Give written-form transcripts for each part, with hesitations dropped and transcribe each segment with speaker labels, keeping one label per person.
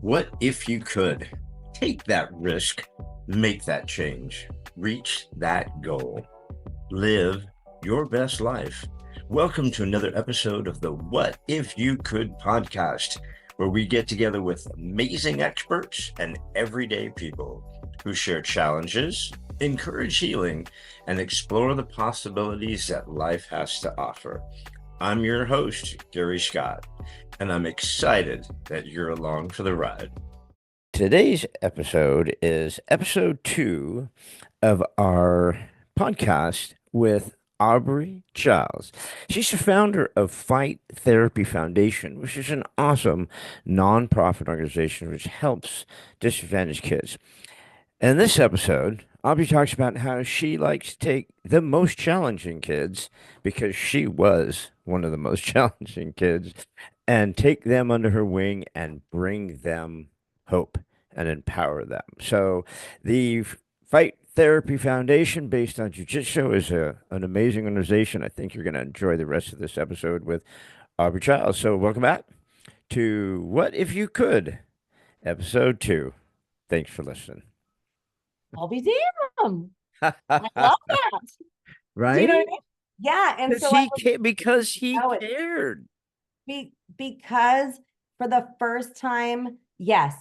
Speaker 1: What if you could take that risk, make that change, reach that goal, live your best life? Welcome to another episode of the What If You Could podcast, where we get together with amazing experts and everyday people who share challenges, encourage healing, and explore the possibilities that life has to offer. I'm your host, Gary Scott, and I'm excited that you're along for the ride. Today's episode is episode 2 of our podcast with Aubree Childs. She's the founder of Fight Therapy Foundation, which is an awesome nonprofit organization which helps disadvantaged kids. In this episode, Aubree talks about how she likes to take the most challenging kids, because she was one of the most challenging kids, and take them under her wing and bring them hope and empower them. So the Fight Therapy Foundation, based on Jiu-Jitsu, is an amazing organization. I think you're going to enjoy the rest of this episode with Aubree Childs. So welcome back to What If You Could, episode 2. Thanks for listening.
Speaker 2: I'll be damned. I love that. Do you know
Speaker 1: Right?
Speaker 2: what I mean? Yeah. And
Speaker 1: Because
Speaker 2: so
Speaker 1: because he
Speaker 2: know it
Speaker 1: cared.
Speaker 2: because for the first time, for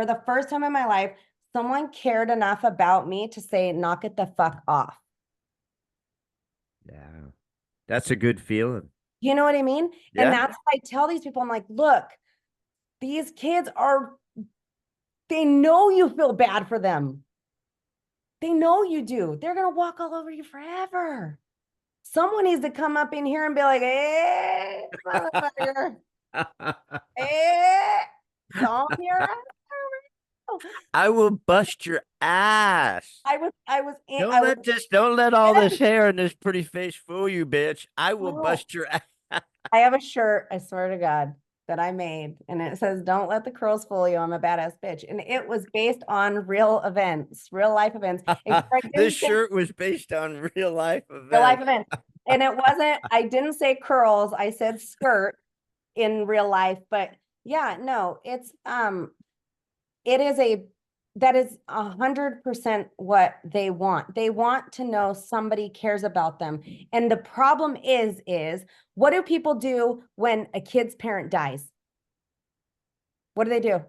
Speaker 2: the first time in my life, someone cared enough about me to say, knock it the fuck off.
Speaker 1: Yeah. That's a good feeling.
Speaker 2: You know what I mean? And
Speaker 1: Yeah.
Speaker 2: that's what I tell these people. I'm like, look, these kids they know you feel bad for them. They know you do. They're going to walk all over you forever. Someone needs to come up in here and be like, hey, motherfucker. Hey, stomp your ass.
Speaker 1: I will bust your ass.
Speaker 2: I was
Speaker 1: Don't let all this hair and this pretty face fool you, bitch. I will
Speaker 2: no.
Speaker 1: bust your ass.
Speaker 2: I have a shirt, I swear to God, that I made, and it says, don't let the curls fool you. I'm a badass bitch. And it was based on real events, real life events.
Speaker 1: This shirt was based on real life
Speaker 2: Real life
Speaker 1: events.
Speaker 2: events. And I didn't say curls, I said skirt in real life, but yeah, no, it is that is 100% what they want. They want to know somebody cares about them. And the problem is what do people do when a kid's parent dies? What do they do?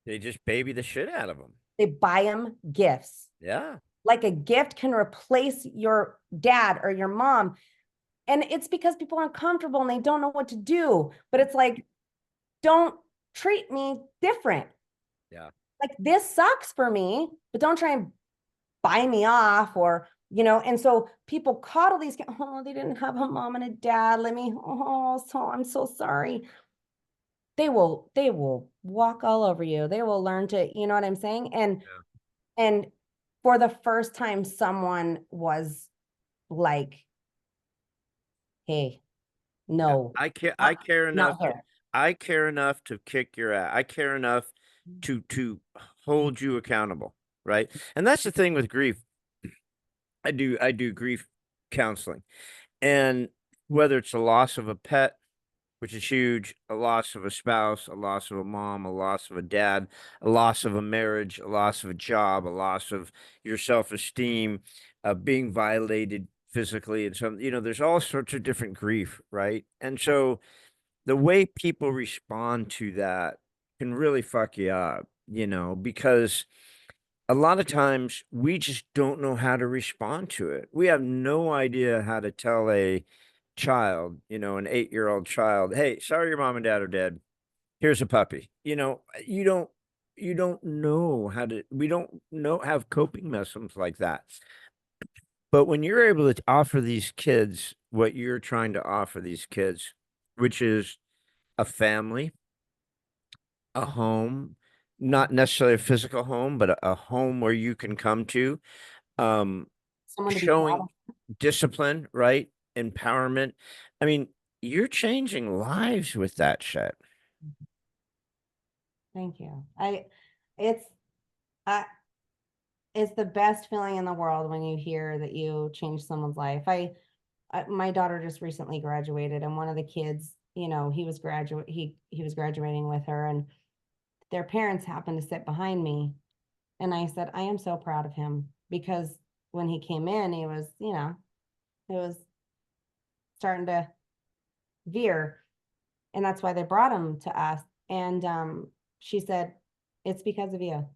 Speaker 1: They just baby the shit out of them.
Speaker 2: They buy them gifts.
Speaker 1: Yeah.
Speaker 2: Like a gift can replace your dad or your mom. And it's because people are uncomfortable and they don't know what to do. But it's like, don't treat me different.
Speaker 1: Yeah.
Speaker 2: Like, this sucks for me, but don't try and buy me off, or, and so people coddle these kids. Oh, they didn't have a mom and a dad. I'm so sorry. They will walk all over you. They will learn to, you know what I'm saying? And for the first time, someone was like, hey, no,
Speaker 1: I care enough
Speaker 2: not her.
Speaker 1: I care enough to kick your ass. I care enough to hold you accountable, right? And that's the thing with grief. I do grief counseling. And whether it's a loss of a pet, which is huge, a loss of a spouse, a loss of a mom, a loss of a dad, a loss of a marriage, a loss of a job, a loss of your self-esteem, being violated physically, and some, there's all sorts of different grief, right? And so the way people respond to that can really fuck you up, because a lot of times we just don't know how to respond to it. We have no idea how to tell a child, an 8-year-old child, hey, sorry your mom and dad are dead. Here's a puppy. You don't know how to, we don't know, have coping mechanisms like that. But when you're able to offer these kids what you're trying to offer these kids, which is a family, a home, not necessarily a physical home, but a home where you can come to, um,
Speaker 2: Someone to be proud
Speaker 1: showing
Speaker 2: of.
Speaker 1: discipline, right? Empowerment. I mean, you're changing lives with that shit.
Speaker 2: Thank you. It's, I, it's the best feeling in the world when you hear that you changed someone's life. My daughter just recently graduated, and one of the kids he was graduating with her, and their parents happened to sit behind me. And I said, I am so proud of him, because when he came in, he was, it was starting to veer. And that's why they brought him to us. And she said, it's because of you.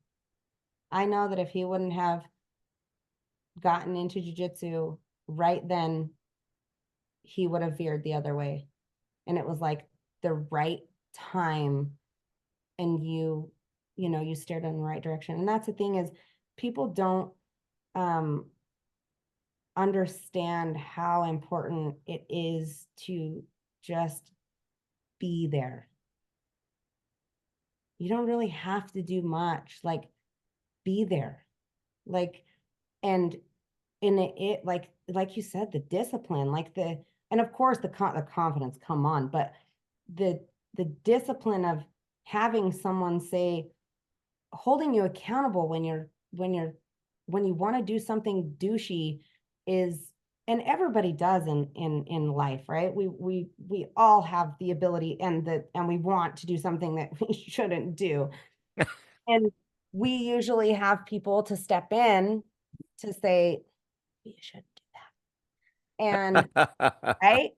Speaker 2: I know that if he wouldn't have gotten into jujitsu right then, he would have veered the other way. And it was like the right time. And you steered in the right direction. And that's the thing, is people don't um understand how important it is to just be there. You don't really have to do much, like be there. Like, and in it, like you said, the discipline, and of course the confidence, come on, but the the discipline of having someone say, holding you accountable when you want to do something douchey is, and everybody does in life, right? We all have the ability and we want to do something that we shouldn't do. And we usually have people to step in to say, you shouldn't do that. And right.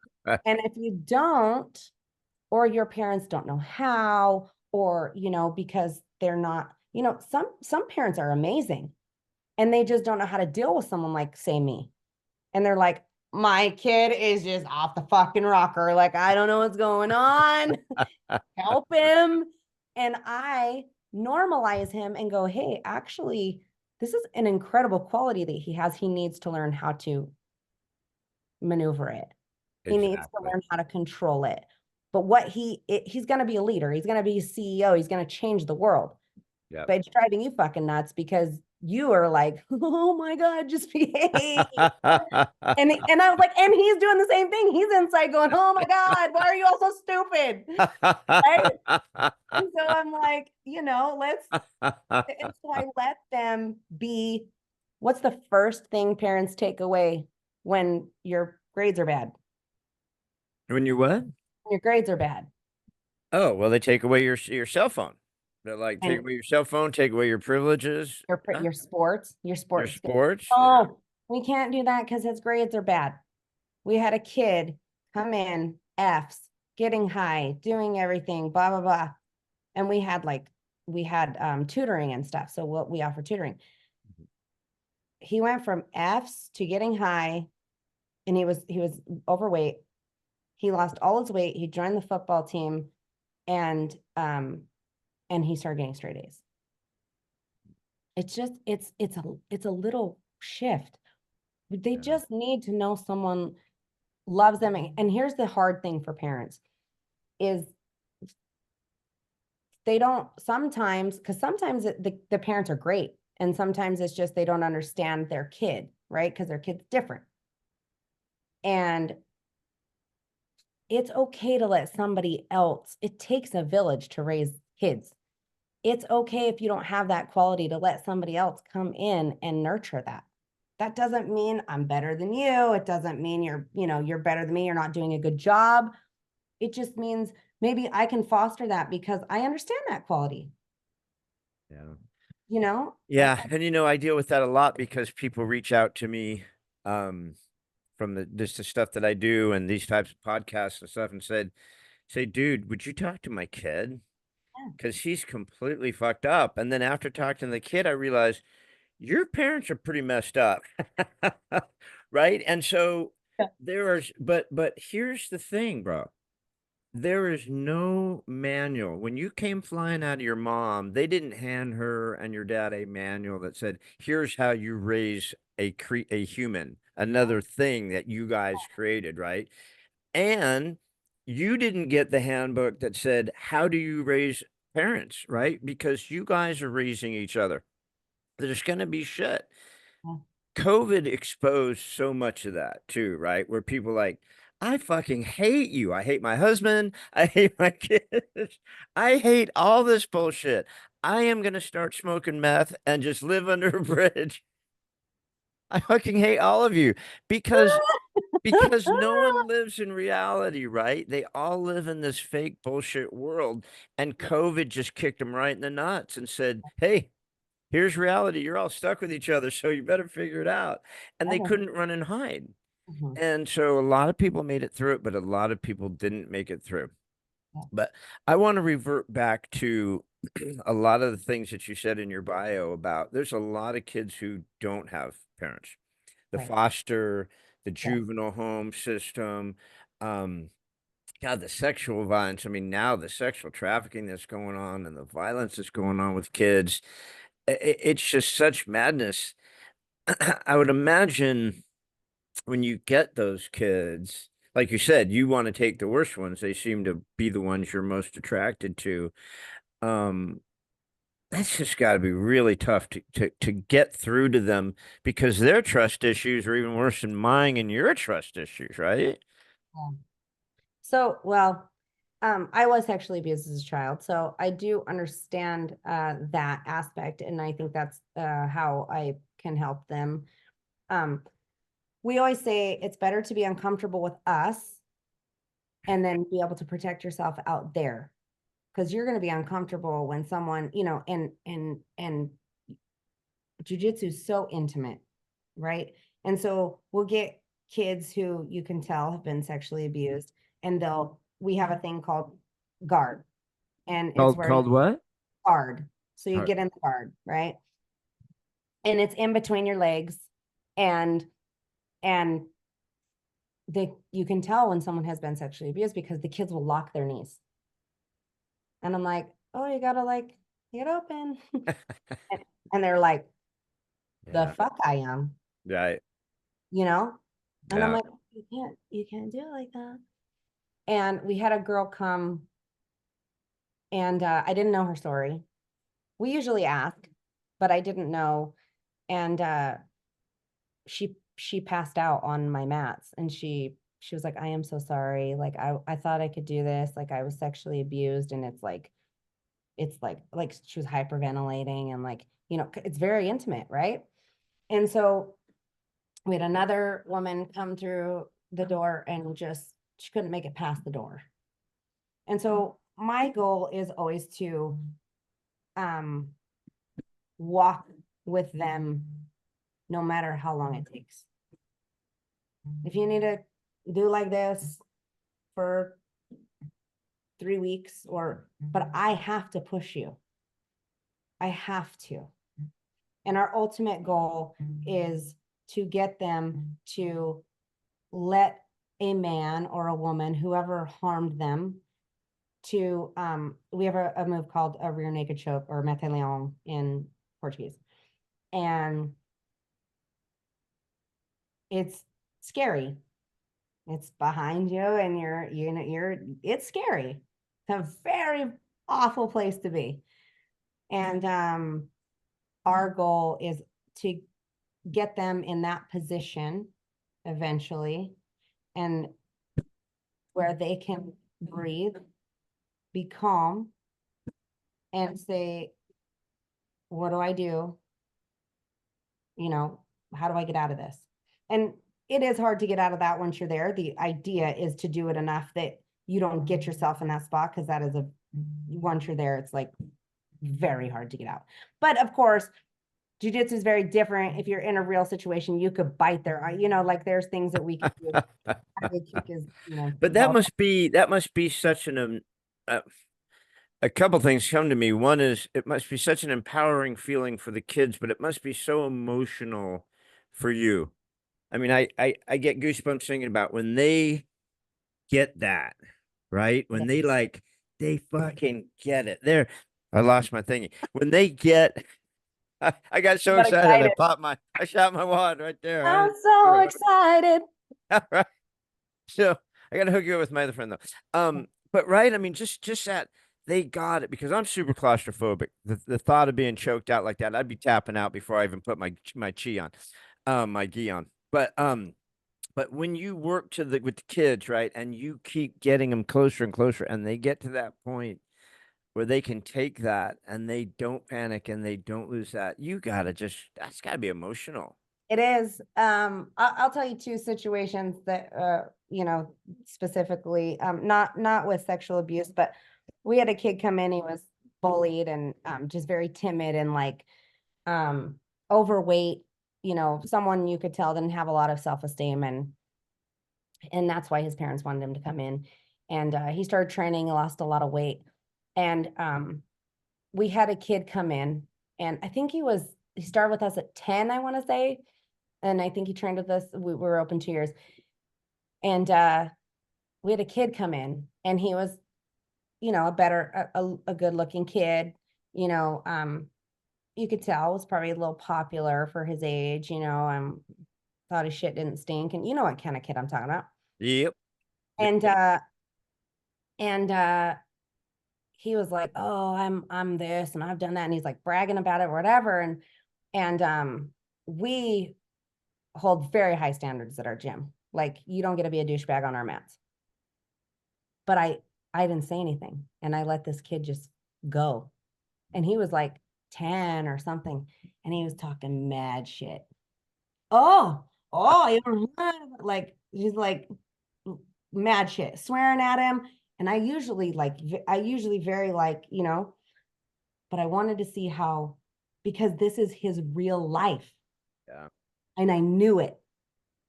Speaker 2: And if you don't, or your parents don't know how, or because they're not, some parents are amazing and they just don't know how to deal with someone like, say, me. And they're like, my kid is just off the fucking rocker, like, I don't know what's going on. Help him. And I normalize him and go, hey, actually, this is an incredible quality that he has. He needs to learn how to maneuver it. He needs to
Speaker 1: Exactly.
Speaker 2: learn how to control it. But he's going to be a leader. He's going to be a CEO. He's going to change the world.
Speaker 1: Yep.
Speaker 2: But it's driving you fucking nuts because you are like, oh my God, just behave. And I was like, and he's doing the same thing. He's inside going, oh my God, why are you all so stupid? Right? And so I'm like, and so I let them be. What's the first thing parents take away when your grades are bad?
Speaker 1: When you what?
Speaker 2: Your grades are bad.
Speaker 1: Oh, well, they take away your cell phone. They're like, take
Speaker 2: And
Speaker 1: away your cell phone, take away your privileges, huh?
Speaker 2: your
Speaker 1: Your
Speaker 2: sports.
Speaker 1: sports. Yeah.
Speaker 2: Oh, we can't do that because his grades are bad. We had a kid come in F's, getting high, doing everything, blah blah blah, and we had tutoring and stuff. So what we offer tutoring. He went from F's to getting high, and he was overweight. He lost all his weight. He joined the football team, and he started getting straight A's. It's just it's a little shift. They
Speaker 1: Yeah.
Speaker 2: just need to know someone loves them. And here's the hard thing for parents is they don't sometimes, because sometimes the parents are great, and sometimes it's just they don't understand their kid, right? Because their kid's different. And it's okay to let somebody else, it takes a village to raise kids. It's okay if you don't have that quality to let somebody else come in and nurture that. That doesn't mean I'm better than you. It doesn't mean you're better than me. You're not doing a good job. It just means maybe I can foster that because I understand that quality,
Speaker 1: Yeah.
Speaker 2: you know?
Speaker 1: Yeah. And I deal with that a lot because people reach out to me um from the stuff that I do and these types of podcasts and stuff and say, dude, would you talk to my kid? Because he's completely fucked up. And then after talking to the kid, I realized your parents are pretty messed up. Right? And so
Speaker 2: Yeah.
Speaker 1: but here's the thing, bro. There is no manual. When you came flying out of your mom, they didn't hand her and your dad a manual that said, "Here's how you raise a human, another thing that you guys created, right?" And you didn't get the handbook that said, "How do you raise parents?" Right? Because you guys are raising each other. There's going to be shit. COVID exposed so much of that too, right? Where people like, I fucking hate you. I hate my husband. I hate my kids. I hate all this bullshit. I am going to start smoking meth and just live under a bridge. I fucking hate all of you because because no one lives in reality, right? They all live in this fake bullshit world. And COVID just kicked them right in the nuts and said, hey, here's reality. You're all stuck with each other, so you better figure it out. And they couldn't run and hide.
Speaker 2: Mhm.
Speaker 1: And so a lot of people made it through it, but a lot of people didn't make it through.
Speaker 2: Yeah,
Speaker 1: But I want to revert back to a lot of the things that you said in your bio about there's a lot of kids who don't have parents. The
Speaker 2: right.
Speaker 1: foster, the
Speaker 2: Yes.
Speaker 1: juvenile home system, um, God, the sexual violence. I mean, now the sexual trafficking that's going on and the violence that's going on with kids. It's just such madness. I would imagine when you get those kids, like you said, you want to take the worst ones. They seem to be the ones you're most attracted to. Um, that's just got to be really tough to get through to them because their trust issues are even worse than mine and your trust issues, right?
Speaker 2: Yeah. So, well, I was sexually abused as a child, so I do understand that aspect, and I think that's how I can help them. Um, we always say it's better to be uncomfortable with us and then be able to protect yourself out there because you're going to be uncomfortable when someone, and jujitsu is so intimate, right? And so we'll get kids who you can tell have been sexually abused, and we have a thing called guard, and it's
Speaker 1: Called
Speaker 2: where you
Speaker 1: called what?
Speaker 2: guard. So you
Speaker 1: All right.
Speaker 2: get in the guard, right? And it's in between your legs, and and you can tell when someone has been sexually abused because the kids will lock their knees. And I'm like, oh, you gotta like get open. And they're like, the
Speaker 1: Yeah.
Speaker 2: fuck I am,
Speaker 1: Right.
Speaker 2: you know? And I'm
Speaker 1: Yeah.
Speaker 2: like, you can't do it like that. And we had a girl come, and I didn't know her story. We usually ask, but I didn't know. And she passed out on my mats, and she was like, I am so sorry. Like I thought I could do this. Like I was sexually abused, and it's like she was hyperventilating, and like, it's very intimate, right? And so we had another woman come through the door, and just she couldn't make it past the door. And so my goal is always to um walk with them no matter how long it takes. If you need to do like this for 3 weeks, but I have to push you. I have to. And our ultimate goal is to get them to let a man or a woman, whoever harmed them, we have a move called a rear naked choke, or mete leon in Portuguese. And it's scary. It's behind you, and it's scary. It's a very awful place to be. And our goal is to get them in that position eventually, and where they can breathe, be calm, and say, what do I do? How do I get out of this? And it is hard to get out of that once you're there. The idea is to do it enough that you don't get yourself in that spot, because once you're there, it's like very hard to get out. But of course, jujitsu is very different. If you're in a real situation, you could bite like there's things that we can do. Kick is,
Speaker 1: But
Speaker 2: well,
Speaker 1: that must be such uh, a couple things come to me. One is it must be such an empowering feeling for the kids, but it must be so emotional for you. I mean, I get goosebumps thinking about when they get that, right? When
Speaker 2: yeah.
Speaker 1: they fucking get it. I lost my thingy. When they get, I got so
Speaker 2: Got
Speaker 1: excited.
Speaker 2: excited.
Speaker 1: I shot my wad right there. I
Speaker 2: I'm
Speaker 1: didn't
Speaker 2: so
Speaker 1: do it.
Speaker 2: excited.
Speaker 1: All right. So I got to hook you up with my other friend though. But right, I mean, just that they got it because I'm super claustrophobic. The thought of being choked out like that, I'd be tapping out before I even put my chi on, my gi on. But when you work with the kids, right, and you keep getting them closer and closer, and they get to that point where they can take that and they don't panic and they don't lose that, that's gotta be emotional.
Speaker 2: It is. I'll tell you two situations that, specifically, not with sexual abuse, but we had a kid come in, he was bullied and, just very timid and like, overweight, someone you could tell didn't have a lot of self-esteem, and that's why his parents wanted him to come in. And, he started training, he lost a lot of weight. And, we had a kid come in, and I think he started with us at 10, I want to say. And I think he trained with us. We were open 2 years. And we had a kid come in, and he was, a good looking kid, you know, you could tell was probably a little popular for his age, thought his shit didn't stink. And you know what kind of kid I'm talking about.
Speaker 1: Yep.
Speaker 2: And and he was like, "Oh, I'm this and I've done that." And he's like bragging about it or whatever. And we hold very high standards at our gym. Like, you don't get to be a douchebag on our mats. But I didn't say anything, and I let this kid just go. And he was like 10 or something, and he was talking mad shit. Oh, like he's like mad shit, swearing at him. And I usually very like, but I wanted to see how, because this is his real life.
Speaker 1: Yeah.
Speaker 2: And I knew it.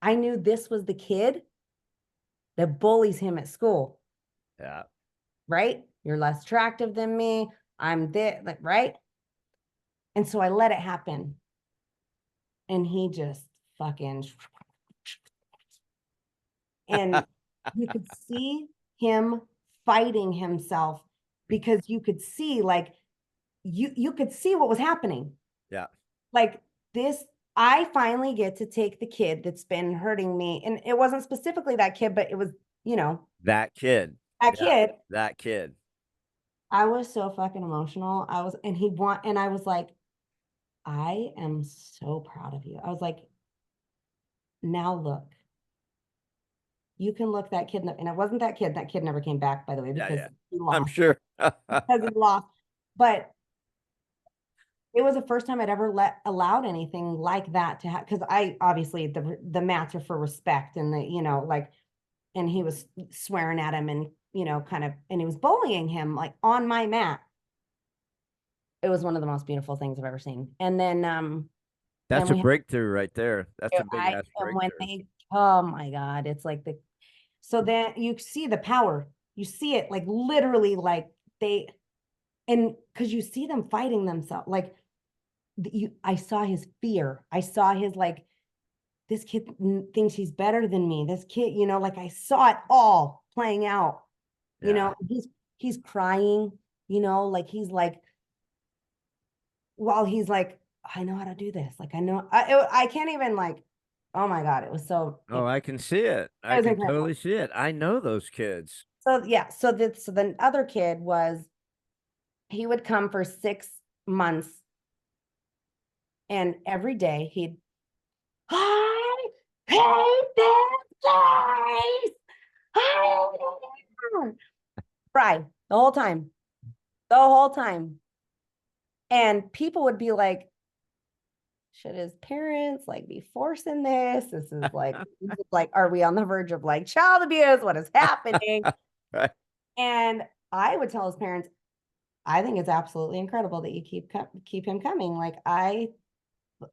Speaker 2: I knew this was the kid that bullies him at school,
Speaker 1: Yeah.
Speaker 2: right? You're less attractive than me. I'm this, like, right? And so I let it happen. And he just fucking, and you could see him fighting himself, because you could see, like, you could see what was happening.
Speaker 1: Yeah.
Speaker 2: Like, this, I finally get to take the kid that's been hurting me. And it wasn't specifically that kid, but it was,
Speaker 1: That kid.
Speaker 2: that
Speaker 1: Yeah.
Speaker 2: kid.
Speaker 1: That kid.
Speaker 2: I was so fucking emotional. And I was like, I am so proud of you. I was like, now look, you can look that kid, and it wasn't that kid. That kid never came back, by the way,
Speaker 1: Yeah.
Speaker 2: because
Speaker 1: Yeah.
Speaker 2: he
Speaker 1: I'm
Speaker 2: lost.
Speaker 1: sure.
Speaker 2: Because he lost. But it was the first time I'd ever allowed anything like that to happen. Because I obviously, the mats are for respect, and like, and he was swearing at him, and kind of, and he was bullying him like on my mat. It was one of the most beautiful things I've ever seen. And then
Speaker 1: That's a
Speaker 2: we
Speaker 1: breakthrough right there. That's a big ass
Speaker 2: and when
Speaker 1: breakthrough.
Speaker 2: oh my God, it's like so then you see the power, you see it like literally, like and because you see them fighting themselves, like, I saw his fear. I saw his, like, this kid thinks he's better than me. This kid, like, I saw it all playing out,
Speaker 1: Yeah.
Speaker 2: he's crying, like, he's like, while he's like, I know how to do this. Like, I know, I can't even, like, oh my God,
Speaker 1: Oh, I can see it.
Speaker 2: it
Speaker 1: I
Speaker 2: was
Speaker 1: can
Speaker 2: incredible.
Speaker 1: totally see it. I know those kids.
Speaker 2: So yeah, so the other kid he would come for 6 months, and every day I hate this place. I hate it. Cry the whole time. And people would be like, should his parents like be forcing this? This is like, are we on the verge of like child abuse? What is happening?
Speaker 1: Right.
Speaker 2: And I would tell his parents, I think it's absolutely incredible that you keep him coming. Like, I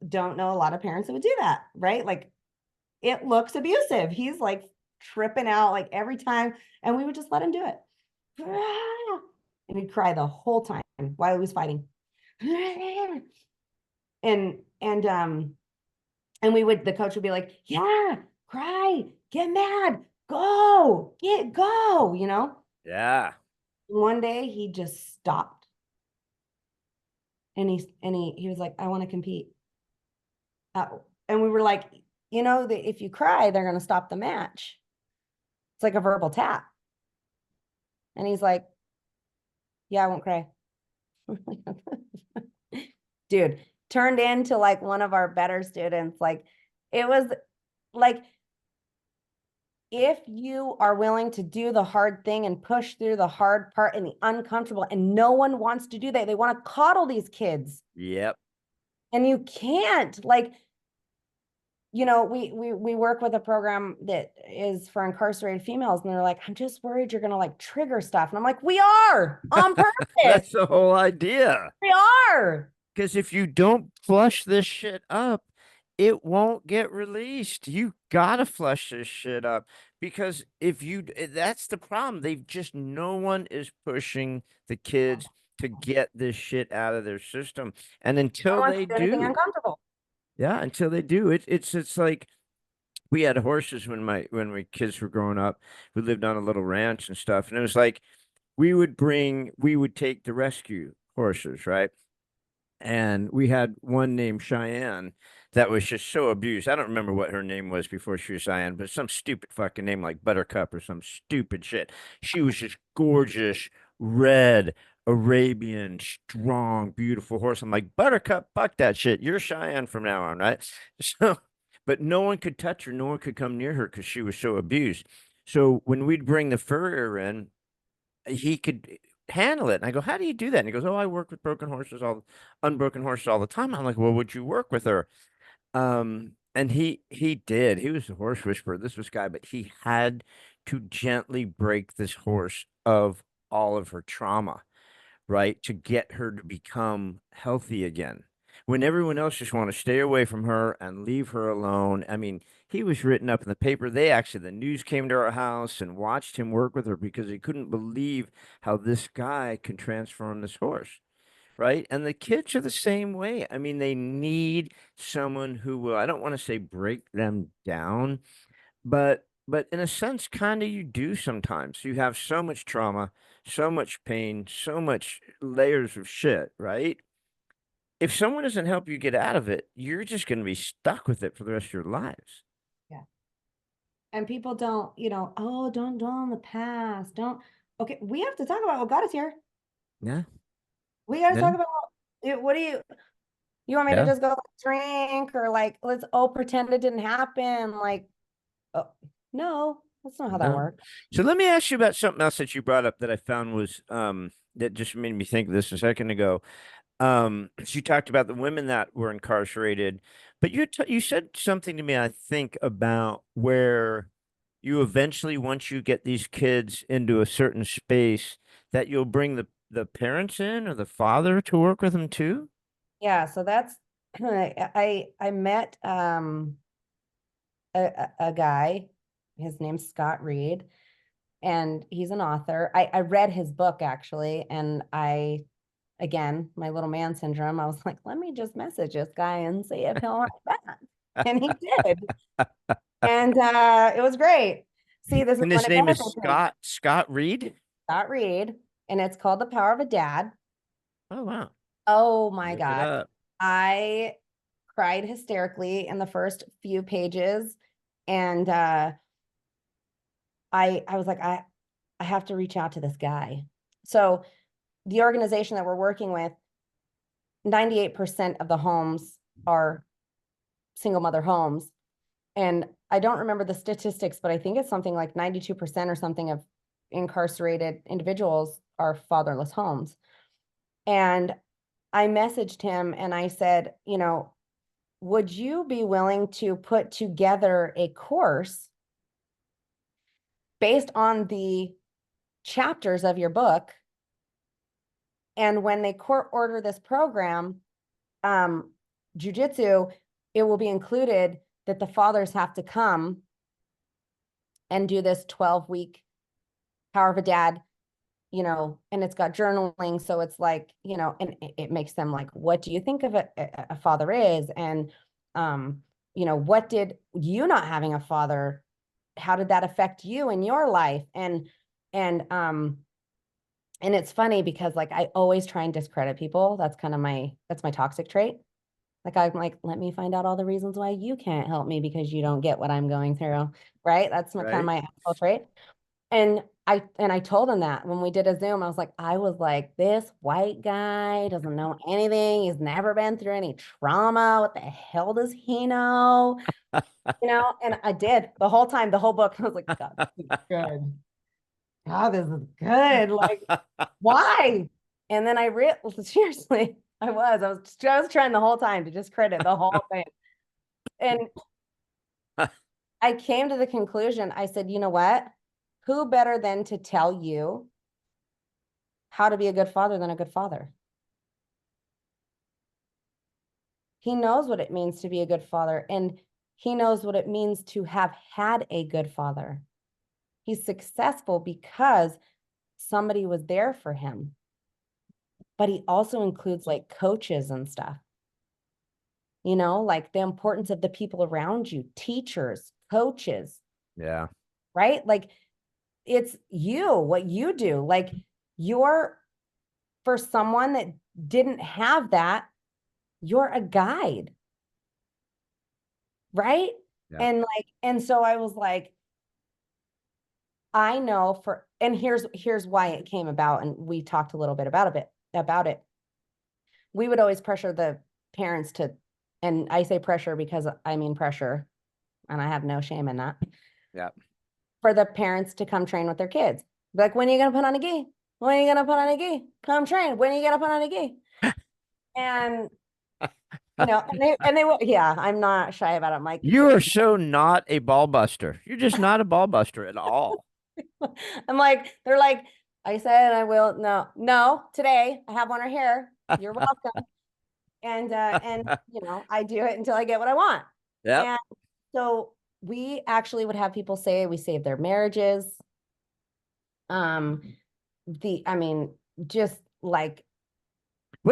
Speaker 2: don't know a lot of parents that would do that, right? Like, it looks abusive. He's like tripping out like every time, and we would just let him do it. And he'd cry the whole time while he was fighting. And the coach would be like, yeah, cry, get mad, go.
Speaker 1: Yeah.
Speaker 2: One day he just stopped, and he was like, I want to compete. And we were like, that if you cry, they're going to stop the match. It's like a verbal tap. And he's like, yeah, I won't cry. Dude, turned into like one of our better students. Like, it was like, if you are willing to do the hard thing and push through the hard part and the uncomfortable, and no one wants to do that, they want to coddle these kids.
Speaker 1: Yep.
Speaker 2: And you can't, like, we work with a program that is for incarcerated females, and they're like, I'm just worried you're gonna like trigger stuff. And I'm like, we are on purpose.
Speaker 1: That's the whole idea.
Speaker 2: We are.
Speaker 1: Because if you don't flush this shit up, it won't get released. You gotta flush this shit up. Because if you, that's the problem. They've just, no one is pushing the kids to get this shit out of their system. And
Speaker 2: No one
Speaker 1: until
Speaker 2: wants
Speaker 1: they
Speaker 2: to do anything
Speaker 1: do,
Speaker 2: uncomfortable.
Speaker 1: yeah, until they do, it's like we had horses when my kids were growing up. We lived on a little ranch and stuff. And it was like we would take the rescue horses, right? And we had one named Cheyenne that was just so abused. I don't remember what her name was before she was Cheyenne, but some stupid fucking name like Buttercup or some stupid shit. She was just gorgeous, red, Arabian, strong, beautiful horse. I'm like, Buttercup, fuck that shit. You're Cheyenne from now on, right? So, but no one could touch her. No one could come near her because she was so abused. So when we'd bring the furrier in, he could handle it. And I go, how do you do that? And he goes, oh, I work with unbroken horses all the time. I'm like, well, would you work with her? And he did. He was a horse whisperer. This was guy, but he had to gently break this horse of all of her trauma, right? To get her to become healthy again. When everyone else just want to stay away from her and leave her alone. I mean, he was written up in the paper. The news came to our house and watched him work with her because they couldn't believe how this guy can transform this horse, right? And the kids are the same way. I mean, they need someone who will, I don't want to say break them down, but in a sense, kind of you do sometimes. You have so much trauma, so much pain, so much layers of shit, right? If someone doesn't help you get out of it, you're just going to be stuck with it for the rest of your lives.
Speaker 2: Yeah. And people don't, oh, don't dwell on the past. Don't. Okay, we have to talk about what got us here.
Speaker 1: Yeah.
Speaker 2: We got to
Speaker 1: Yeah.
Speaker 2: talk about it. What do you want me to
Speaker 1: Yeah.
Speaker 2: just go drink or like, let's, pretend it didn't happen? Like, oh, no, that's not how that
Speaker 1: No.
Speaker 2: works.
Speaker 1: So let me ask you about something else that you brought up that I found was that just made me think of this a second ago. She talked about the women that were incarcerated, but you said something to me, I think, about where you eventually, once you get these kids into a certain space, that you'll bring the parents in or the father to work with them too.
Speaker 2: Yeah, so that's I met a guy, his name's Scott Reed, and he's an author. I read his book actually, and again, my little man syndrome, I was like, let me just message this guy and see if he'll write back. And he did. And it was great. See, this is
Speaker 1: And
Speaker 2: when
Speaker 1: his
Speaker 2: it
Speaker 1: name is
Speaker 2: benefits me.
Speaker 1: Scott Reed.
Speaker 2: Scott Reed, and it's called The Power of a Dad.
Speaker 1: Oh wow.
Speaker 2: Oh my
Speaker 1: Look it
Speaker 2: God.
Speaker 1: up.
Speaker 2: I cried hysterically in the first few pages. And I was like, I have to reach out to this guy. So the organization that we're working with, 98% of the homes are single mother homes. And I don't remember the statistics, but I think it's something like 92% or something of incarcerated individuals are fatherless homes. And I messaged him and I said, would you be willing to put together a course based on the chapters of your book? And when they court order this program, jujitsu, it will be included that the fathers have to come and do this 12-week Power of a Dad, and it's got journaling. So it's like, and it makes them like, what do you think of a father is? And, what did you not having a father, how did that affect you in your life? And it's funny because like, I always try and discredit people. That's my toxic trait. Like, I'm like, let me find out all the reasons why you can't help me because you don't get what I'm going through. Right. That's kind of
Speaker 1: Right.
Speaker 2: my asshole trait. And I told him that when we did a Zoom, I was like, this white guy doesn't know anything. He's never been through any trauma. What the hell does he know? And I did the whole time, the whole book. I was like, God, this is good. God, this is good. Like, why? And then seriously, I was trying the whole time to discredit the whole thing. And I came to the conclusion, I said, you know what? Who better than to tell you how to be a good father than a good father? He knows what it means to be a good father, and he knows what it means to have had a good father. He's successful because somebody was there for him. But he also includes like coaches and stuff, like the importance of the people around you, teachers, coaches,
Speaker 1: Yeah.
Speaker 2: right? Like it's you, what you do. Like you're, for someone that didn't have that, you're a guide, right?
Speaker 1: Yeah.
Speaker 2: And so I was like, I know and here's why it came about, and we talked a little bit about it. We would always pressure the parents to, and I say pressure because I mean pressure, and I have no shame in that,
Speaker 1: Yeah.
Speaker 2: for the parents to come train with their kids. Like, when are you gonna put on a gi? When are you gonna put on a gi? Come train. When are you gonna put on a gi? And and they will, yeah, I'm not shy about it. I'm like,
Speaker 1: You are so not a ball buster. You're just not a ball buster at all.
Speaker 2: I'm like, they're like, I said I will. No, no, today I have one right here. You're welcome. And I do it until I get what I want.
Speaker 1: Yep.
Speaker 2: And so we actually would have people say we saved their marriages. Um, I mean, just like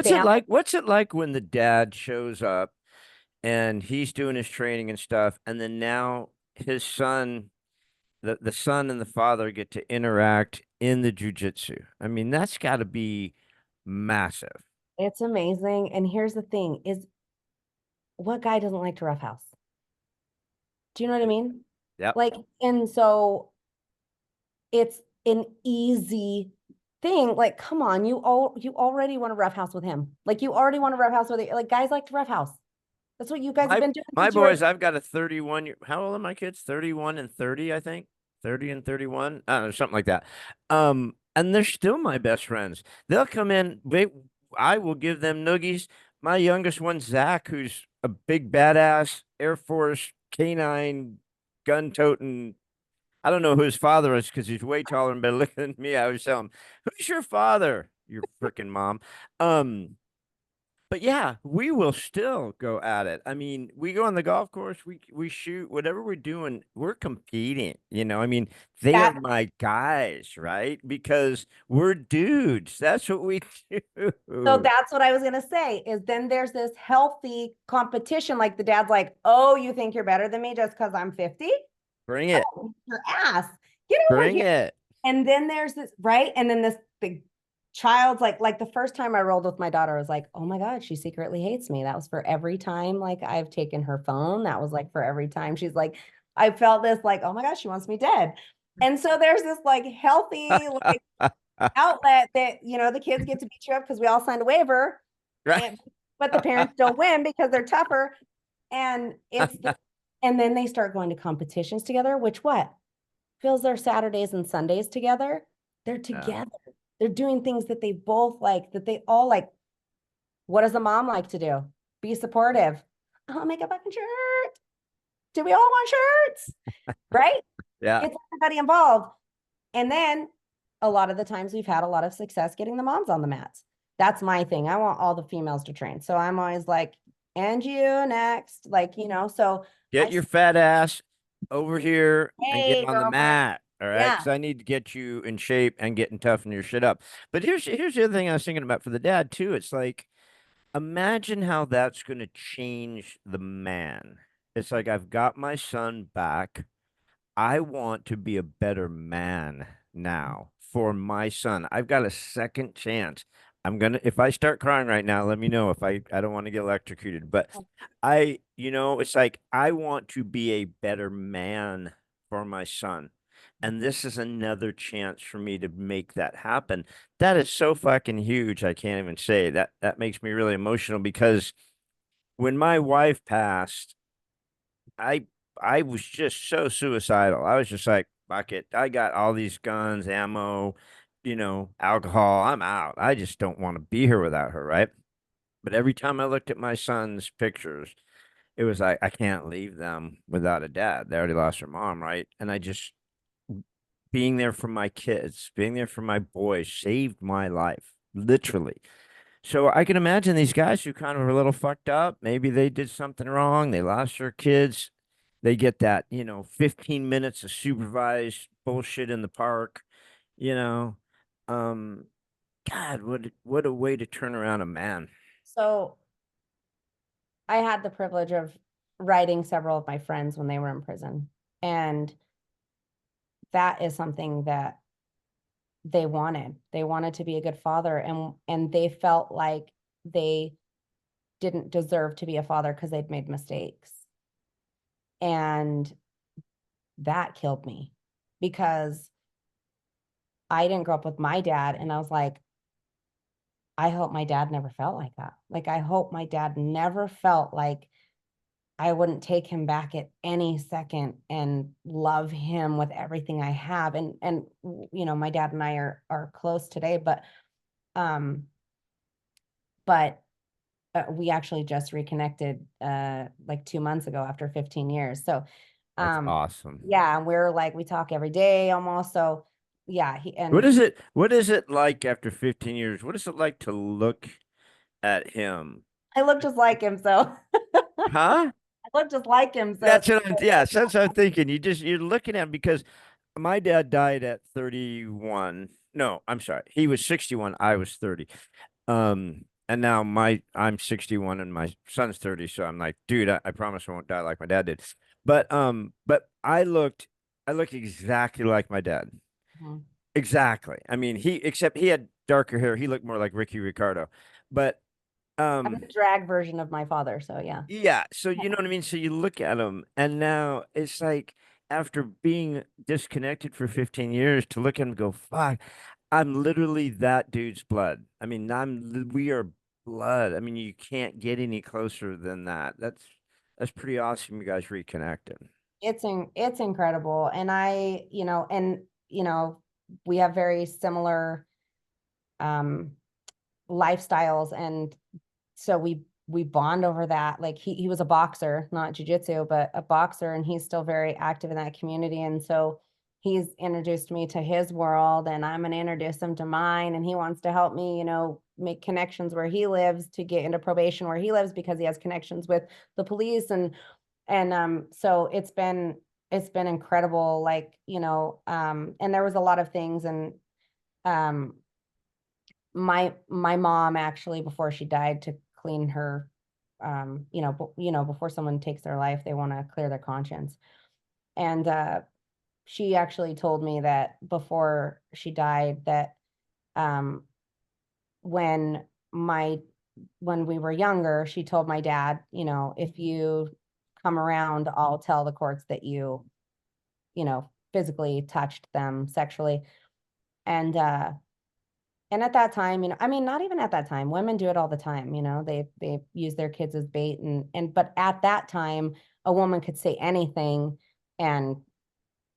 Speaker 2: family.
Speaker 1: What's it like when the dad shows up and he's doing his training and stuff, and then now his son, the son and the father get to interact in the jujitsu? I mean, that's got to be massive.
Speaker 2: It's amazing. And here's the thing is, what guy doesn't like to roughhouse? Do you know what I mean?
Speaker 1: Yep.
Speaker 2: Like, and so it's an easy thing. Like, come on, you already want to roughhouse with him. Like, you already want to roughhouse with it. Like, guys like to roughhouse. That's what you guys have
Speaker 1: My
Speaker 2: been doing
Speaker 1: my
Speaker 2: since you were.
Speaker 1: boys, I've got a 31 year. How old are my kids? 31 and 30, I think. 30 and 31. I don't know, something like that. And they're still my best friends. They'll come in, I will give them noogies. My youngest one, Zach, who's a big badass Air Force canine gun toting. I don't know who his father is because he's way taller and better looking than me. I always tell him, "Who's your father?" Your freaking mom. But yeah, we will still go at it. I mean, we go on the golf course, we shoot, whatever we're doing, we're competing. I mean, they are
Speaker 2: That
Speaker 1: my guys, right? Because we're dudes. That's what we
Speaker 2: So
Speaker 1: do.
Speaker 2: that's what I was gonna say, is then there's this healthy competition. Like the dad's like, oh, you think you're better than me just because I'm 50?
Speaker 1: Bring it.
Speaker 2: Oh, your ass. Get over
Speaker 1: Bring
Speaker 2: here.
Speaker 1: it.
Speaker 2: And then there's this, right? And then this the child's like the first time I rolled with my daughter, I was like, oh my God, she secretly hates me. That was for every time like I've taken her phone. That was like for every time she's like, I felt this like, oh my gosh, she wants me dead. And so there's this like healthy like outlet that the kids get to beat you up because we all signed a waiver,
Speaker 1: Right.
Speaker 2: and but the parents don't win because they're tougher. And and then they start going to competitions together, which what fills their Saturdays and Sundays together. They're
Speaker 1: Yeah.
Speaker 2: together. They're doing things that they both like, that they all like. What does a mom like to do? Be supportive. I'll make a fucking shirt. Do we all want shirts? Right?
Speaker 1: Yeah.
Speaker 2: It's everybody involved. And then a lot of the times we've had a lot of success getting the moms on the mats. That's my thing. I want all the females to train. So I'm always like, and you next. Like, so
Speaker 1: Get
Speaker 2: I,
Speaker 1: your fat ass over here and get
Speaker 2: hey,
Speaker 1: on the
Speaker 2: girlfriend.
Speaker 1: mat. All right.
Speaker 2: Yeah.
Speaker 1: Because I need to get you in shape and getting toughen your shit up. But here's the other thing I was thinking about for the dad, too. It's like, imagine how that's going to change the man. It's like, I've got my son back. I want to be a better man now for my son. I've got a second chance. If I start crying right now, let me know if I don't want to get electrocuted. But it's like, I want to be a better man for my son. And this is another chance for me to make that happen. That is so fucking huge. I can't even say that. That makes me really emotional because when my wife passed, I I was just so suicidal. I was just like, fuck it. I got all these guns, ammo, alcohol. I'm out. I just don't want to be here without her, right? But every time I looked at my son's pictures, it was like, I can't leave them without a dad. They already lost their mom, right? And I just, being there for my kids, being there for my boys saved my life, literally. So I can imagine these guys who kind of are a little fucked up. Maybe they did something wrong. They lost their kids. They get that, 15 minutes of supervised bullshit in the park, you know. Um, God, what a way to turn around a man.
Speaker 2: So I had the privilege of writing several of my friends when they were in prison. And that is something that they wanted. They wanted to be a good father, and they felt like they didn't deserve to be a father because they'd made mistakes. And that killed me because I didn't grow up with my dad. And I was like, I hope my dad never felt like that. Like, I hope my dad never felt like I wouldn't take him back at any second and love him with everything I have. And my dad and I are close today, um, but we actually just reconnected like 2 months ago after 15 years. So
Speaker 1: That's
Speaker 2: um
Speaker 1: awesome.
Speaker 2: yeah, and we're like we talk every day almost. So yeah,
Speaker 1: What is it like after 15 years? What is it like to look at him?
Speaker 2: I look just like him, so
Speaker 1: Huh?
Speaker 2: I look just like him, so
Speaker 1: That's what I'm, yeah, that's what I'm thinking. You're looking at him because my dad died at 31. No, I'm sorry. He was 61. I was 30. And now I'm 61 and my son's 30. So I'm like, dude, I promise I won't die like my dad did. But I looked exactly like my dad.
Speaker 2: Mhm.
Speaker 1: Exactly. I mean, except he had darker hair. He looked more like Ricky Ricardo. But
Speaker 2: I'm
Speaker 1: um
Speaker 2: the drag version of my father, so yeah.
Speaker 1: yeah, so you know what I mean? So you look at him and now it's like after being disconnected for 15 years to look at him and go, fuck, I'm literally that dude's blood. I mean, we are blood. I mean, you can't get any closer than that. That's pretty awesome you guys reconnected.
Speaker 2: It's incredible. And we have very similar um lifestyles, and so we bond over that. Like he was a boxer, not jujitsu, but a boxer, and he's still very active in that community. And so he's introduced me to his world, and I'm gonna introduce him to mine. And he wants to help me, make connections where he lives to get into probation where he lives because he has connections with the police. And so it's been incredible. Like, and there was a lot of things. And um my mom actually, before she died, to clean her, before someone takes their life, they want to clear their conscience. And she actually told me that before she died, that um when my when we were younger, she told my dad, if you come around, I'll tell the courts that physically touched them sexually. And at that time, I mean, not even at that time, women do it all the time. They use their kids as bait. But at that time, a woman could say anything, and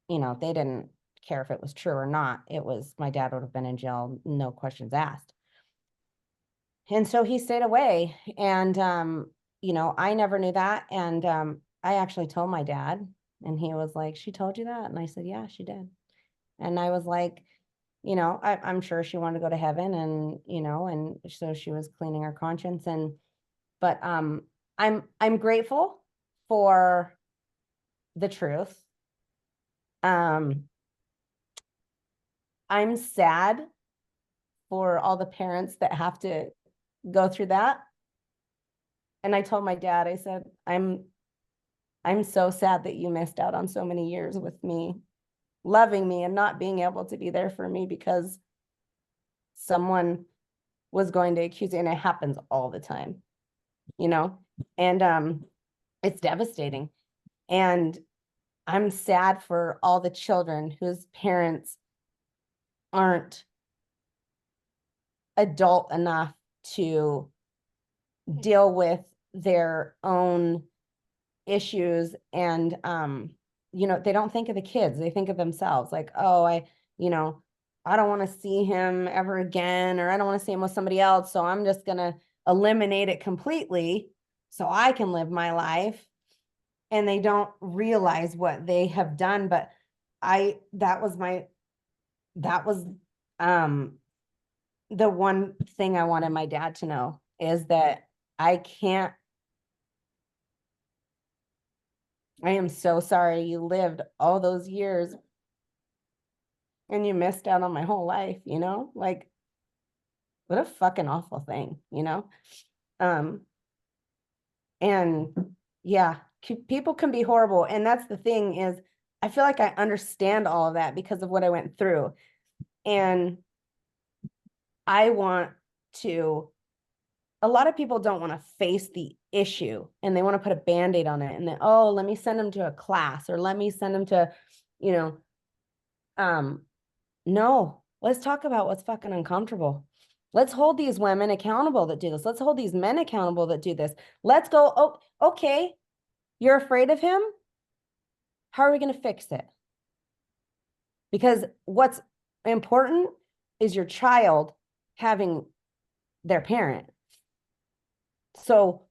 Speaker 2: they didn't care if it was true or not. It was, my dad would have been in jail, no questions asked. And so he stayed away. And I never knew that. And I actually told my dad, and he was like, "She told you that?" And I said, "Yeah, she did." And I was like, I'm sure she wanted to go to heaven, and so she was cleaning her conscience. But I'm grateful for the truth. Um, I'm sad for all the parents that have to go through that. And I told my dad, I said, I'm so sad that you missed out on so many years with me, loving me and not being able to be there for me because someone was going to accuse you. And it happens all the time, you know? And it's devastating. And I'm sad for all the children whose parents aren't adult enough to deal with their own issues. And they don't think of the kids, they think of themselves. Like, oh, you know I don't want to see him ever again, or I don't want to see him with somebody else, so I'm just gonna eliminate it completely so I can live my life. and they don't realize what they have done. But that was that was um the one thing I wanted my dad to know is that I can't, I am so sorry you lived all those years and you missed out on my whole life, you know? Like, what a fucking awful thing, you know? Um, and yeah, people can be horrible. And that's the thing is, I feel like I understand all of that because of what I went through. And I want to, a lot of people don't want to face the issue and they want to put a band-aid on it and then, oh, let me send them to a class or let me send them to, you know, um, no, let's talk about what's fucking uncomfortable. Let's hold these women accountable that do this. Let's hold these men accountable that do this. Let's go, oh, okay, you're afraid of him? How are we going to fix it? Because what's important is your child having their parent. So,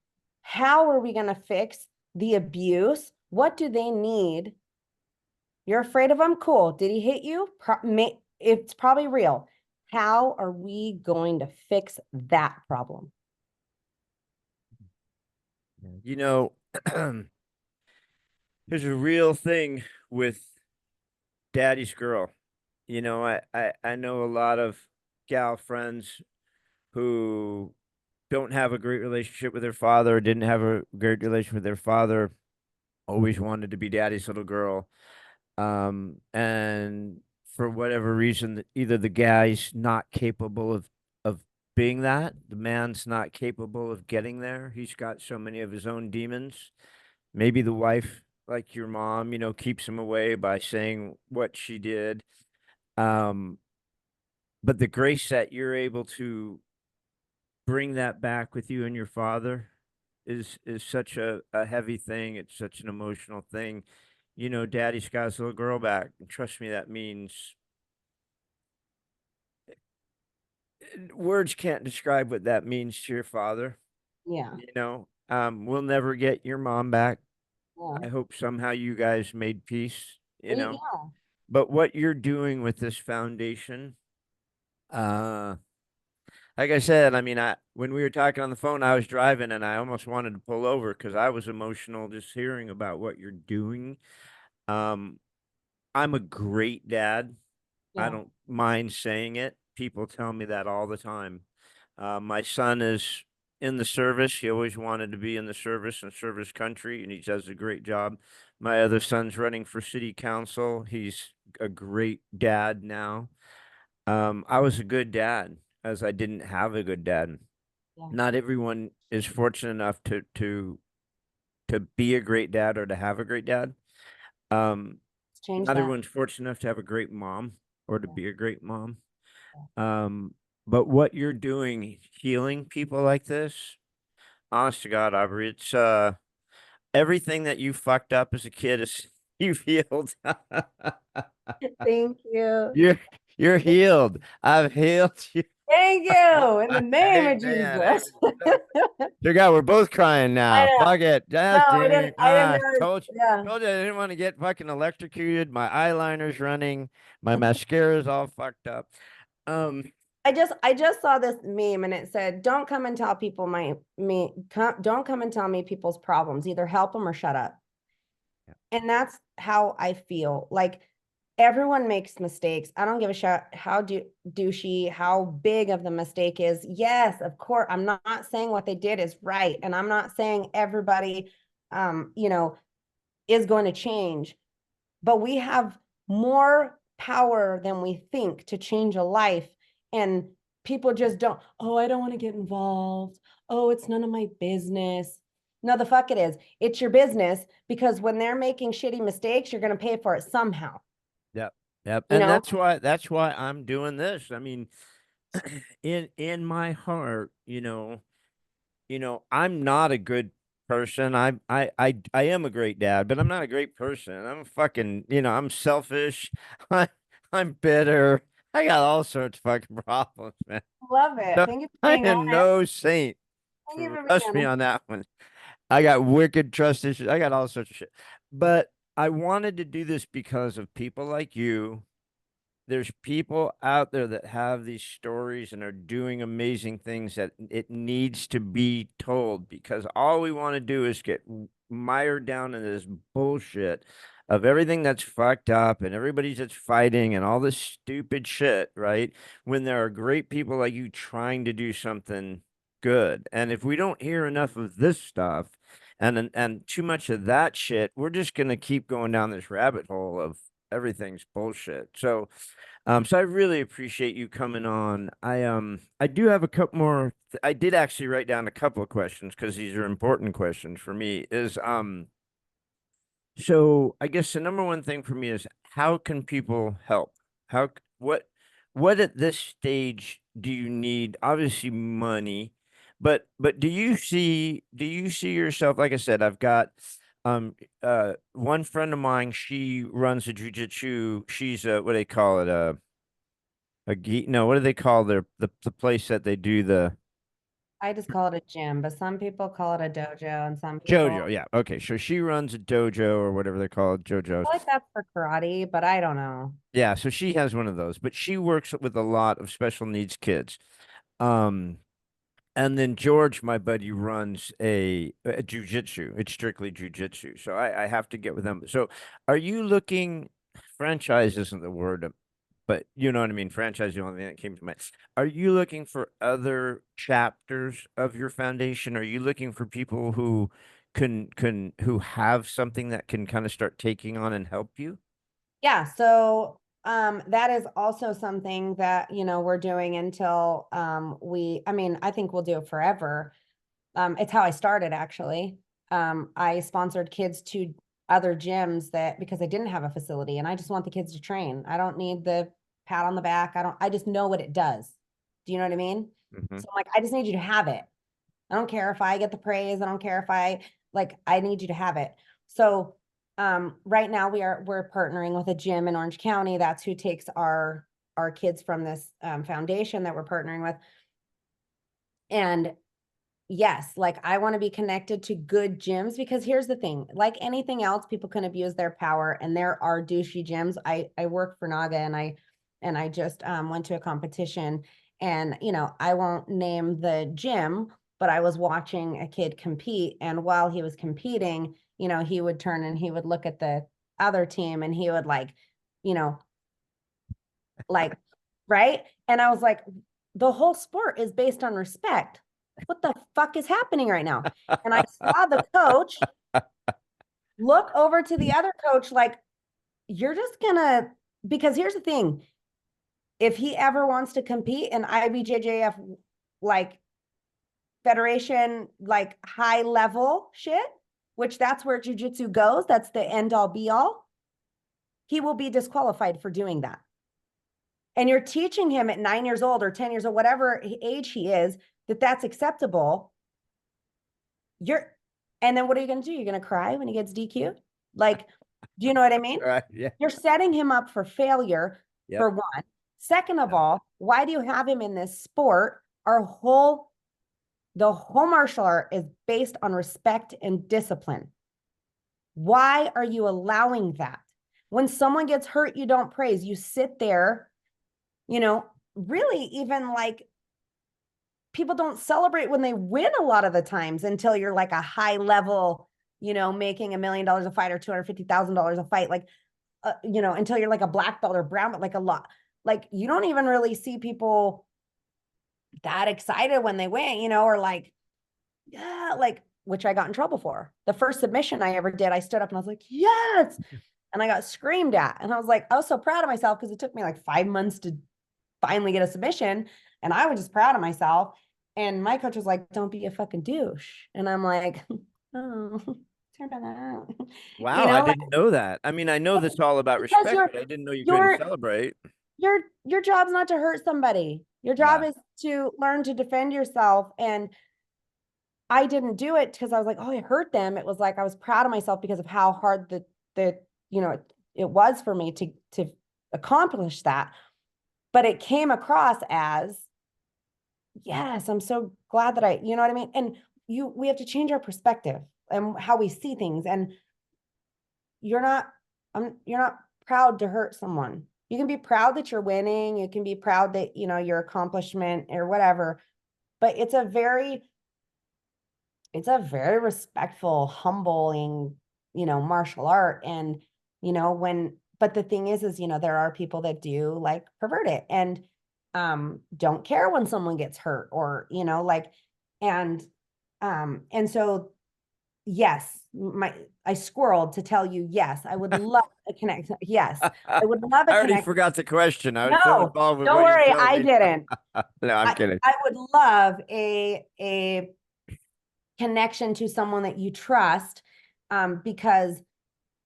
Speaker 2: how are we going to fix the abuse? What do they need? You're afraid of him? Cool. Did he hit you? It's probably real. How are we going to fix that problem?
Speaker 1: You know, there's a real thing with daddy's girl. I know a lot of gal friends who don't have a great relationship with their father, didn't have a great relationship with their father, always wanted to be daddy's little girl. And for whatever reason, either the guy's not capable of being that, the man's not capable of getting there. He's got so many of his own demons. Maybe the wife, like your mom, keeps him away by saying what she did. Um, but the grace that you're able to bring that back with you and your father is such a heavy thing. It's such an emotional thing. Daddy's got his little girl back. And trust me, that means words can't describe what that means to your father.
Speaker 2: Yeah.
Speaker 1: We'll never get your mom back.
Speaker 2: Yeah.
Speaker 1: I hope somehow you guys made peace,
Speaker 2: Yeah.
Speaker 1: but what you're doing with this foundation, uh, like I said, I mean, when we were talking on the phone, I was driving and I almost wanted to pull over because I was emotional just hearing about what you're doing. Um, I'm a great dad. I
Speaker 2: Yeah.
Speaker 1: don't mind saying it. People tell me that all the time. My son is in the service. He always wanted to be in the service and service country, and he does a great job. My other son's running for city council. He's a great dad now. I was a good dad as I didn't have a good dad.
Speaker 2: Yeah.
Speaker 1: Not everyone is fortunate enough to be a great dad or to have a great dad. Um,
Speaker 2: Let's change
Speaker 1: Not
Speaker 2: that.
Speaker 1: everyone's fortunate enough to have a great mom or to
Speaker 2: Yeah.
Speaker 1: be a great mom.
Speaker 2: Yeah.
Speaker 1: Um, but what you're doing, healing people like this, honest to God, Aubree, it's everything that you fucked up as a kid is you've healed.
Speaker 2: Thank you.
Speaker 1: you're you're healed. I've healed you.
Speaker 2: Thank you. In the name of
Speaker 1: Amen. Amen.
Speaker 2: Jesus.
Speaker 1: Dear God, we're both crying
Speaker 2: I
Speaker 1: now.
Speaker 2: know.
Speaker 1: Fuck it.
Speaker 2: No,
Speaker 1: God dang it.
Speaker 2: I didn't know.
Speaker 1: Told you.
Speaker 2: Yeah.
Speaker 1: Told you I didn't want to get fucking electrocuted. My eyeliner's running. My mascara's all fucked up. Um,
Speaker 2: I just saw this meme and it said, "Don't come and tell people don't come and tell me people's problems. Either help them or shut up." And that's how I feel. Like everyone makes mistakes. I don't give a shit how douchey, how big of the mistake is. Yes, of course. I'm not saying what they did is right, and I'm not saying everybody, you know, is going to change. But we have more power than we think to change a life. And people just don't, oh, I don't want to get involved. Oh, it's none of my business. No, the fuck it is. It's your business because when they're making shitty mistakes, you're going to pay for it somehow.
Speaker 1: yep. Yep.
Speaker 2: You
Speaker 1: And
Speaker 2: know?
Speaker 1: that's why I'm doing this. I mean, in my heart, I'm not a good person. I am a great dad, but I'm not a great person. I'm fucking, I'm selfish. I I'm bitter. I got all sorts of fucking problems, man.
Speaker 2: Love it.
Speaker 1: So
Speaker 2: Thank you for
Speaker 1: I
Speaker 2: being
Speaker 1: am
Speaker 2: honest.
Speaker 1: no saint.
Speaker 2: Thank you for being
Speaker 1: Trust me
Speaker 2: honest.
Speaker 1: on that one.
Speaker 3: I got wicked trust issues. I got all sorts of shit. But I wanted to do this because of people like you. There's people out there that have these stories and are doing amazing things that it needs to be told, because all we want to do is get mired down in this bullshit of everything that's fucked up and everybody's that's fighting and all this stupid shit, right? When there are great people like you trying to do something good. And if we don't hear enough of this stuff and too much of that shit, we're just going to keep going down this rabbit hole of everything's bullshit. So I really appreciate you coming on. I do have a couple more. I did actually write down a couple of questions because these are important questions for me. So I guess the number one thing for me is, how can people help? How what at this stage do you need? Obviously money, but do you see yourself? Like I said, I've got one friend of mine, she runs a jujitsu. She's what do they call it? A geek? No, what do they call the place that they do the
Speaker 2: I just call it a gym, but some people call it a dojo and some people
Speaker 3: JoJo? Yeah. Okay. So she runs a dojo or whatever they call it, JoJo's.
Speaker 2: I feel like that's for karate, but I don't know.
Speaker 3: Yeah. So she has one of those, but she works with a lot of special needs kids. Um, And then George, my buddy, runs a jujitsu. It's strictly jujitsu. So I have to get with them. So are you looking, franchise isn't the word, but you know what I mean? Franchise is the only thing that came to mind. Are you looking for other chapters of your foundation? Are you looking for people who who have something that can kind of start taking on and help you?
Speaker 2: Yeah, so that is also something that, we're doing until I mean, I think we'll do it forever. It's how I started actually. I sponsored kids to other gyms that because I didn't have a facility and I just want the kids to train. I don't need the pat on the back. I just know what it does. Do you know what I mean?
Speaker 3: Mhm.
Speaker 2: So I'm like, I just need you to have it. I don't care if I get the praise. I don't care if I need you to have it. So right now we're partnering with a gym in Orange County. That's who takes our kids from this foundation that we're partnering with. And yes, like I want to be connected to good gyms because here's the thing, like anything else, people can abuse their power and there are douchey gyms. I work for Naga and I just went to a competition and I won't name the gym, but I was watching a kid compete and while he was competing, he would turn and he would look at the other team and he would you know, like right? And I was like, the whole sport is based on respect. What the fuck is happening right now? And I saw the coach look over to the other coach like, you're just gonna, because here's the thing, if he ever wants to compete in IBJJF, like federation, like high level shit, which that's where jujitsu goes, that's the end all be all, he will be disqualified for doing that. And you're teaching him at 9 years old or 10 years old, whatever age he is, that that's acceptable. And then what are you going to do? You're going to cry when he gets DQ'd? Like, do you know what I mean?
Speaker 3: Right. Yeah.
Speaker 2: You're setting him up for failure,
Speaker 3: Yep.
Speaker 2: for one. Second of
Speaker 3: Yep.
Speaker 2: all, why do you have him in this sport? The whole martial art is based on respect and discipline. Why are you allowing that? When someone gets hurt, you don't praise. You sit there, really even like people don't celebrate when they win a lot of the times until you're like a high level, making $1 million a fight or $250,000 a fight, like, until you're like a black belt or brown, but like a lot, like you don't even really see people that excited when they win, or like, yeah, like, which I got in trouble for. The first submission I ever did, I stood up and I was like, yes. And I got screamed at. And I was like, I was so proud of myself because it took me like 5 months to finally get a submission. And I was just proud of myself. And my coach was like, don't be a fucking douche. And I'm like, oh, turn that out.
Speaker 3: Wow, I
Speaker 2: Like
Speaker 3: didn't know that. I mean, I know this all about
Speaker 2: because
Speaker 3: respect, but I didn't know you couldn't
Speaker 2: your
Speaker 3: celebrate.
Speaker 2: your job's not to hurt somebody. Your job
Speaker 3: Yeah.
Speaker 2: is to learn to defend yourself. And I didn't do it because I was like, oh, I hurt them. It was like I was proud of myself because of how hard it was for me to accomplish that. But it came across as, yes, I'm so glad that you know what I mean? And we have to change our perspective. and how we see things. And you're not, you're not proud to hurt someone. You can be proud that you're winning. You can be proud that, you know, your accomplishment or whatever, but it's a very respectful, humbling, you know, martial art. And, you know, but the thing is, you know, there are people that do like pervert it and don't care when someone gets hurt or, you know, like, and so yes, I squirreled to tell you, yes, I would love a connection. Yes, I would love a
Speaker 3: I already
Speaker 2: connection.
Speaker 3: forgot the question. I was so
Speaker 2: No,
Speaker 3: involved with
Speaker 2: don't
Speaker 3: what you
Speaker 2: worry,
Speaker 3: told
Speaker 2: I
Speaker 3: me.
Speaker 2: didn't.
Speaker 3: No, I'm kidding.
Speaker 2: I would love a connection to someone that you trust, because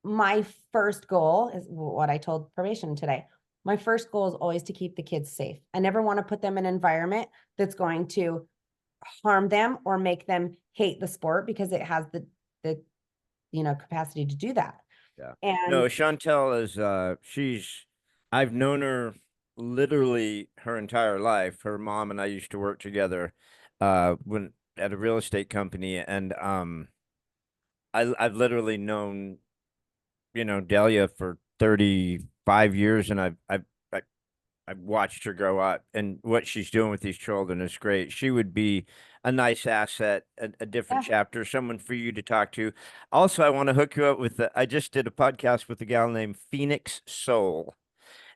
Speaker 2: my first goal is what I told probation today. My first goal is always to keep the kids safe. I never want to put them in an environment that's going to harm them or make them hate the sport, because it has the you know, capacity to do that.
Speaker 3: Yeah. No,
Speaker 2: And
Speaker 3: Chantel is I've known her literally her entire life. Her mom and I used to work together when at a real estate company, and I've literally known, you know, Delia for 35 years, and I've watched her grow up, and what she's doing with these children is great. She would be a nice asset, a different
Speaker 2: yeah,
Speaker 3: chapter, someone for you to talk to. Also, I want to hook you up with I just did a podcast with a gal named Phoenix Soul,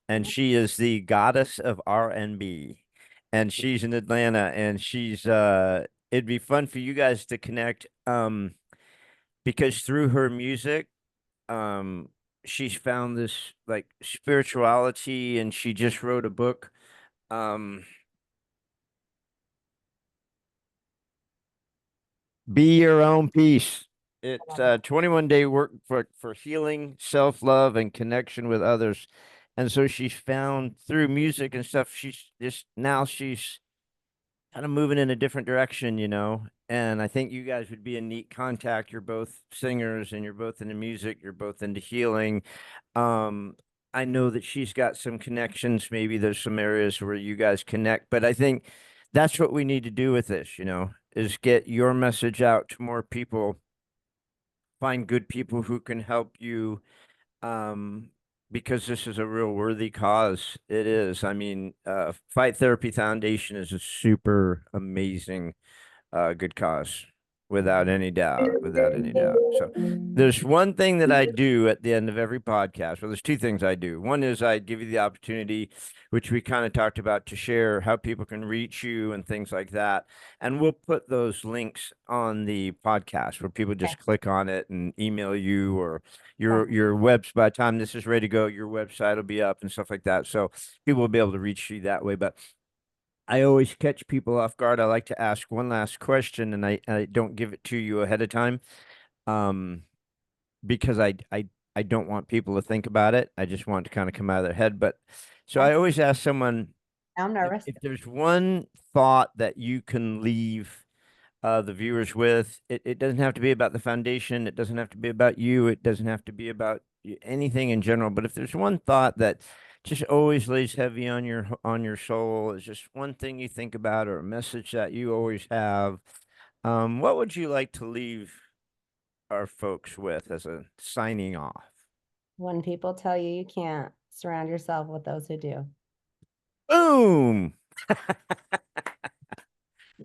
Speaker 3: and she is the goddess of R&B, and she's in Atlanta, and it'd be fun for you guys to connect, because through her music, um she's found this like spirituality, and she just wrote a book, um Be Your Own Peace.
Speaker 2: I
Speaker 3: It's
Speaker 2: love that.
Speaker 3: 21-day work for healing, self-love, and connection with others. And so she's found through music and stuff, she's kind of moving in a different direction, you know. And I think you guys would be a neat contact. You're both singers, and you're both into music, you're both into healing. Um, I know that she's got some connections. Maybe there's some areas where you guys connect, but I think that's what we need to do with this, you know, is get your message out to more people, find good people who can help you, um, because this is a real worthy cause. It is. I mean, Fight Therapy Foundation is a super amazing, good cause, without any doubt, without any doubt. So there's one thing that I do at the end of every podcast. Well, there's two things I do. One is I give you the opportunity, which we kind of talked about, to share how people can reach you and things like that. And we'll put those links on the podcast where people
Speaker 2: Okay.
Speaker 3: just click on it and email you, or
Speaker 2: Yeah.
Speaker 3: your webs by the time this is ready to go, your website will be up and stuff like that. So people will be able to reach you that way. But I always catch people off guard. I like to ask one last question, and I don't give it to you ahead of time, um, because I don't want people to think about it. I just want it to kind of come out of their head. But so
Speaker 2: Yeah.
Speaker 3: I always ask someone,
Speaker 2: I'm nervous.
Speaker 3: if there's one thought that you can leave the viewers with. It doesn't have to be about the foundation. It doesn't have to be about you. It doesn't have to be about anything in general. But if there's one thought that just always lays heavy on your soul, is just one thing you think about, or a message that you always have, what would you like to leave our folks with as a signing off?
Speaker 2: When people tell you you can't, surround yourself with those who do.
Speaker 3: Boom!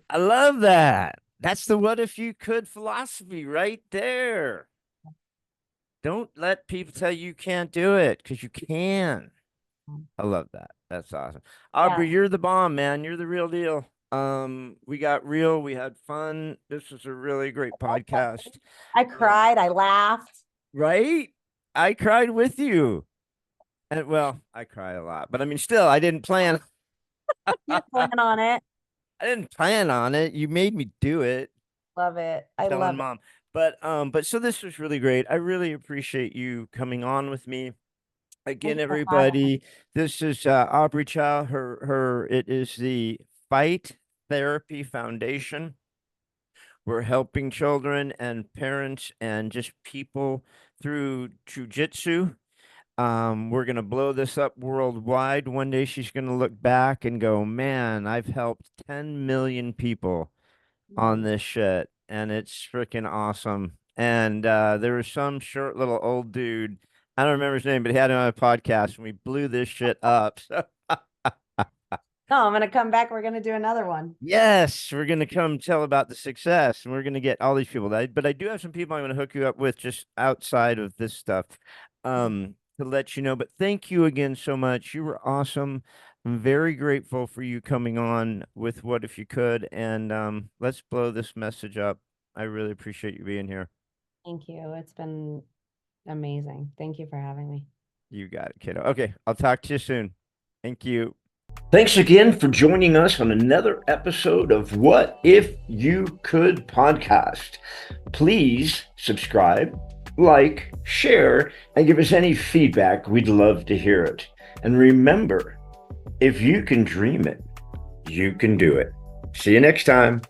Speaker 3: I love that. That's the what if you could philosophy right there. Don't let people tell you can't do it, because you can. I love that. That's awesome.
Speaker 2: Yeah.
Speaker 3: Aubree, you're the bomb, man. You're the real deal. We got real. We had fun. This was a really great podcast.
Speaker 2: I
Speaker 3: Um,
Speaker 2: cried. I laughed.
Speaker 3: right? I cried with you. And well, I cry a lot, but I mean, still, I didn't plan.
Speaker 2: You didn't
Speaker 3: I
Speaker 2: plan on it.
Speaker 3: didn't plan on it. You made me do it.
Speaker 2: Love it. I
Speaker 3: Telling
Speaker 2: love it.
Speaker 3: mom. But so this was really great. I really appreciate you coming on with me.
Speaker 2: Thank
Speaker 3: Again,
Speaker 2: you for having me.
Speaker 3: everybody, this is Aubree Child. It is the Fight Therapy Foundation. We're helping children and parents and just people through jujitsu. We're gonna blow this up worldwide. One day she's gonna look back and go, "Man, I've helped 10 million people on
Speaker 2: Mm.
Speaker 3: this shit," and it's freaking awesome. And there was some short little old dude. I don't remember his name, but he had it on a podcast, and we blew this shit up. So
Speaker 2: No, I'm gonna come back. We're gonna do another one.
Speaker 3: yes, we're gonna come tell about the success, and we're gonna get all these people. But I do have some people I'm gonna hook you up with just outside of this stuff, to let you know. But thank you again so much. You were awesome. I'm very grateful for you coming on with What If You Could, and let's blow this message up. I really appreciate you being here.
Speaker 2: Thank you. It's been amazing. Thank you for having me.
Speaker 3: You got it, kiddo. Okay, I'll talk to you soon. Thank you.
Speaker 1: Thanks again for joining us on another episode of What If You Could podcast. Please subscribe, like, share, and give us any feedback. We'd love to hear it. And remember, if you can dream it, you can do it. See you next time.